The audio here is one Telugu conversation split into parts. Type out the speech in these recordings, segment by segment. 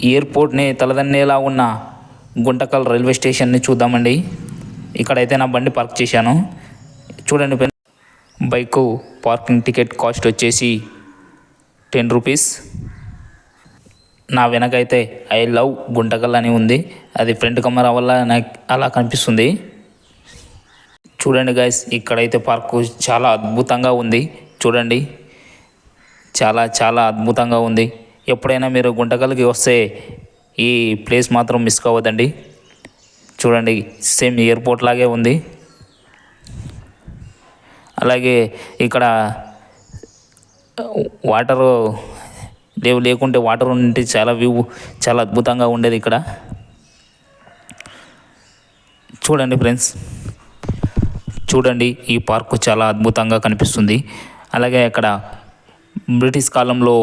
ఎయిర్పోర్ట్ని తలదన్నేలా ఉన్న గుంటకల్ రైల్వే స్టేషన్ని చూద్దామండి. ఇక్కడైతే నా బండి పార్క్ చేశాను. చూడండి friends, bike parking ticket cost వచ్చేసి 10 రూపీస్. నా వెనకైతే ఐ లవ్ గుంటకల్ అని ఉంది. అది ఫ్రంట్ కెమెరా వల్ల నాకు అలా కనిపిస్తుంది. చూడండి గైస్, ఇక్కడైతే పార్కు చాలా అద్భుతంగా ఉంది. చూడండి, చాలా చాలా అద్భుతంగా ఉంది. ఎప్పుడైనా మీరు గుంటకల్కి వస్తే ఈ ప్లేస్ మాత్రం మిస్ కావద్దండి. చూడండి, సేమ్ ఎయిర్పోర్ట్ లాగే ఉంది. అలాగే ఇక్కడ వాటరు లేకుంటే వాటర్ ఉంటే చాలా వ్యూ చాలా అద్భుతంగా ఉండేది ఇక్కడ. చూడండి ఫ్రెండ్స్, చూడండి, ఈ పార్కు చాలా అద్భుతంగా కనిపిస్తుంది. అలాగే అక్కడ బ్రిటిష్ కాలంలో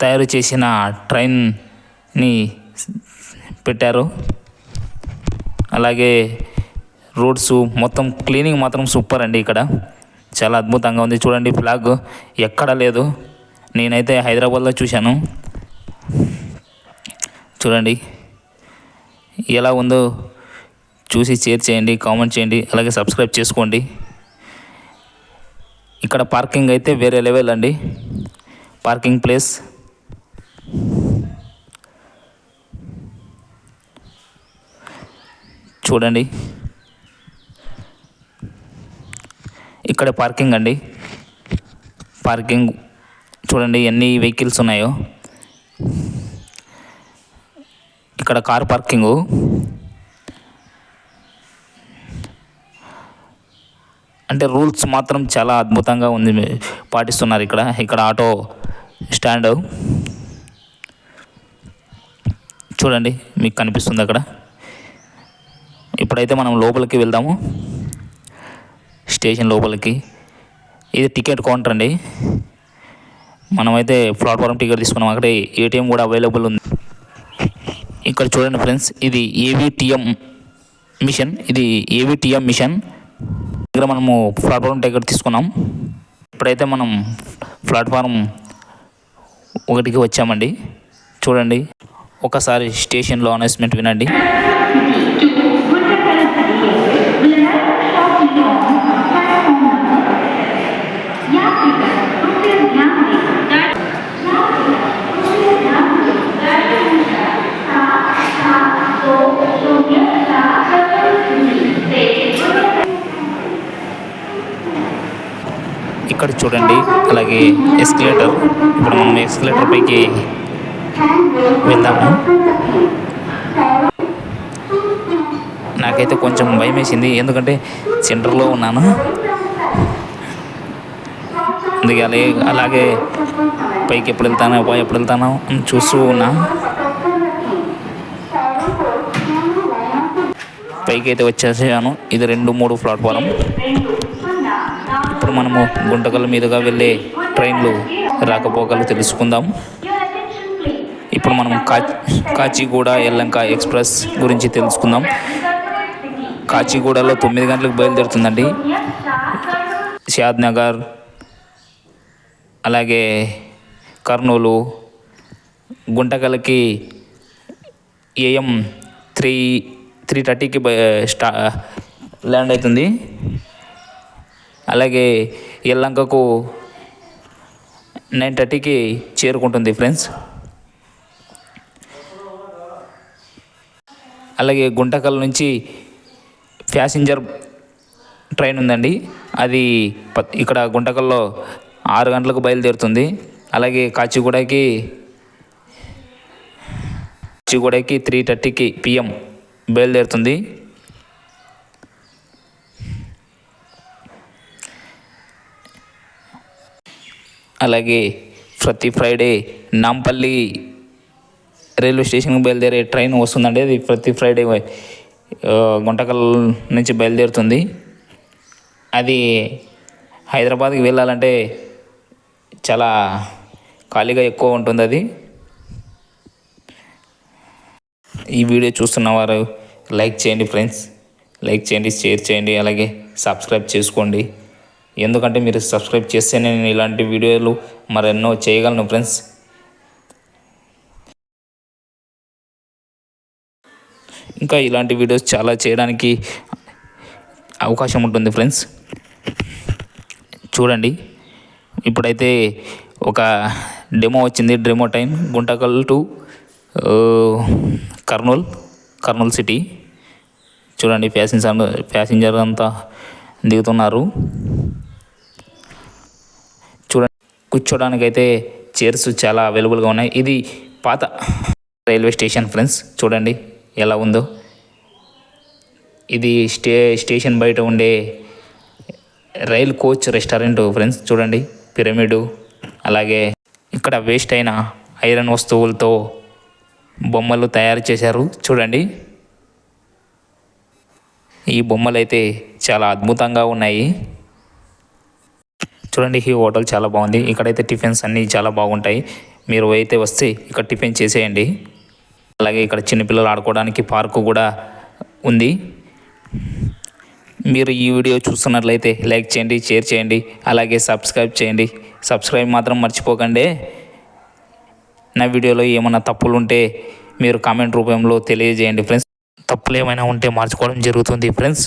తయారు చేసిన ట్రైన్ని పెట్టారు. అలాగే రోడ్స్ మొత్తం క్లీనింగ్ మాత్రం సూపర్ అండి. ఇక్కడ చాలా అద్భుతంగా ఉంది. చూడండి, ఫ్లాగ్ ఎక్కడా లేదు. నేనైతే హైదరాబాద్లో చూశాను. చూడండి ఎలా ఉందో చూసి షేర్ చేయండి, కామెంట్ చేయండి, అలాగే సబ్స్క్రైబ్ చేసుకోండి. ఇక్కడ పార్కింగ్ అయితే వేరే లెవెల్ అండి. పార్కింగ్ ప్లేస్ చూడండి, ఇక్కడ పార్కింగ్ అండి. పార్కింగ్ చూడండి ఎన్ని వెహికల్స్ ఉన్నాయో. ఇక్కడ కార్ పార్కింగు. అంటే రూల్స్ మాత్రం చాలా అద్భుతంగా ఉంది, పాటిస్తున్నారు ఇక్కడ. ఇక్కడ ఆటో స్టాండ్ చూడండి, మీకు కనిపిస్తుంది అక్కడ. ఇప్పుడైతే మనం లోపలికి వెళ్దాము, స్టేషన్ లోపలికి. ఇది టికెట్ కౌంటర్ అండి. మనమైతే ప్లాట్ఫారం టికెట్ తీసుకున్నాం. అక్కడ ఏటీఎం కూడా అవైలబుల్ ఉంది. ఇక్కడ చూడండి ఫ్రెండ్స్, ఇది ఏవిటిఎం మిషన్. ఇది ఏవిటిఎం మిషన్ దగ్గర మనము ప్లాట్ఫారం టికెట్ తీసుకున్నాం. ఇప్పుడైతే మనం ప్లాట్ఫారం 1కి వచ్చామండి. చూడండి, ఒకసారి స్టేషన్లో అనౌన్స్మెంట్ వినండి. ఇక్కడ చూడండి, అలాగే ఎస్కలేటర్. ఇప్పుడు మనం ఎస్కలేటర్ పైకి వెళ్దాము. నాకైతే కొంచెం భయం వేసింది, ఎందుకంటే సెంటర్లో ఉన్నాను. అందుకే అలాగే పైకి ఎప్పుడు వెళ్తానో అని చూస్తూ ఉన్నా. పైకి అయితే వచ్చేసాను. ఇది 2-3 ప్లాట్ఫారం. ఇప్పుడు మనము గుంటకల్ మీదుగా వెళ్ళే ట్రైన్లు రాకపోకలు తెలుసుకుందాం. ఇప్పుడు మనం కాచిగూడ యెల్హంక ఎక్స్ప్రెస్ గురించి తెలుసుకుందాం. కాచిగూడలో 9 గంటలకు బయలుదేరుతుందండి. షాద్నగర్, అలాగే కర్నూలు, గుంటకల్కి AM 3:30కి ల్యాండ్ అవుతుంది. అలాగే యెల్హంకకు 9:30కి చేరుకుంటుంది ఫ్రెండ్స్. అలాగే గుంటకల్ నుంచి ప్యాసింజర్ ట్రైన్ ఉందండి. అది ఇక్కడ గుంటకల్లో 6 గంటలకు బయలుదేరుతుంది. అలాగే కాచిగూడకి 3:30 PM బయలుదేరుతుంది. అలాగే ప్రతి ఫ్రైడే నాంపల్లి రైల్వే స్టేషన్కి బయలుదేరే ట్రైన్ వస్తుందండి. అది ప్రతి ఫ్రైడే గుంటకల్ నుంచి బయలుదేరుతుంది. అది హైదరాబాద్కి వెళ్ళాలంటే చాలా ఖాళీగా ఎక్కువ ఉంటుంది. అది ఈ వీడియో చూస్తున్న వారు లైక్ చేయండి ఫ్రెండ్స్, లైక్ చేయండి, షేర్ చేయండి, అలాగే సబ్స్క్రైబ్ చేసుకోండి. ఎందుకంటే మీరు సబ్స్క్రైబ్ చేస్తేనే నేను ఇలాంటి వీడియోలు మరెన్నో చేయగలను ఫ్రెండ్స్. ఇంకా ఇలాంటి వీడియోస్ చాలా చేయడానికి అవకాశం ఉంటుంది ఫ్రెండ్స్. చూడండి, ఇప్పుడైతే ఒక డెమో వచ్చింది. Demo time Guntakal to Kurnool city. చూడండి, ప్యాసింజర్ అంతా దిగుతున్నారు. చూడండి, కూర్చోడానికైతే చైర్స్ చాలా అవైలబుల్గా ఉన్నాయి. ఇది పాత రైల్వే స్టేషన్ ఫ్రెండ్స్. చూడండి ఎలా ఉందో. ఇది స్టేషన్ బయట ఉండే రైల్ కోచ్ రెస్టారెంట్ ఫ్రెండ్స్. చూడండి, పిరమిడు, అలాగే ఇక్కడ వేస్ట్ అయిన ఐరన్ వస్తువులతో బొమ్మలు తయారు చేశారు. చూడండి, ఈ బొమ్మలు అయితే చాలా అద్భుతంగా ఉన్నాయి. చూడండి, ఈ హోటల్ చాలా బాగుంది. ఇక్కడైతే టిఫిన్స్ అన్నీ చాలా బాగుంటాయి. మీరు అయితే వస్తే ఇక్కడ టిఫిన్ చేసేయండి. అలాగే ఇక్కడ చిన్నపిల్లలు ఆడుకోవడానికి పార్కు కూడా ఉంది. మీరు ఈ వీడియో చూస్తున్నట్లయితే లైక్ చేయండి, షేర్ చేయండి, అలాగే సబ్స్క్రైబ్ చేయండి. సబ్స్క్రైబ్ మాత్రం మర్చిపోకండి. నా వీడియోలో ఏమైనా తప్పులు ఉంటే మీరు కామెంట్ రూపంలో తెలియజేయండి ఫ్రెండ్స్. తప్పులు ఏమైనా ఉంటే మార్చుకోవడం జరుగుతుంది ఫ్రెండ్స్.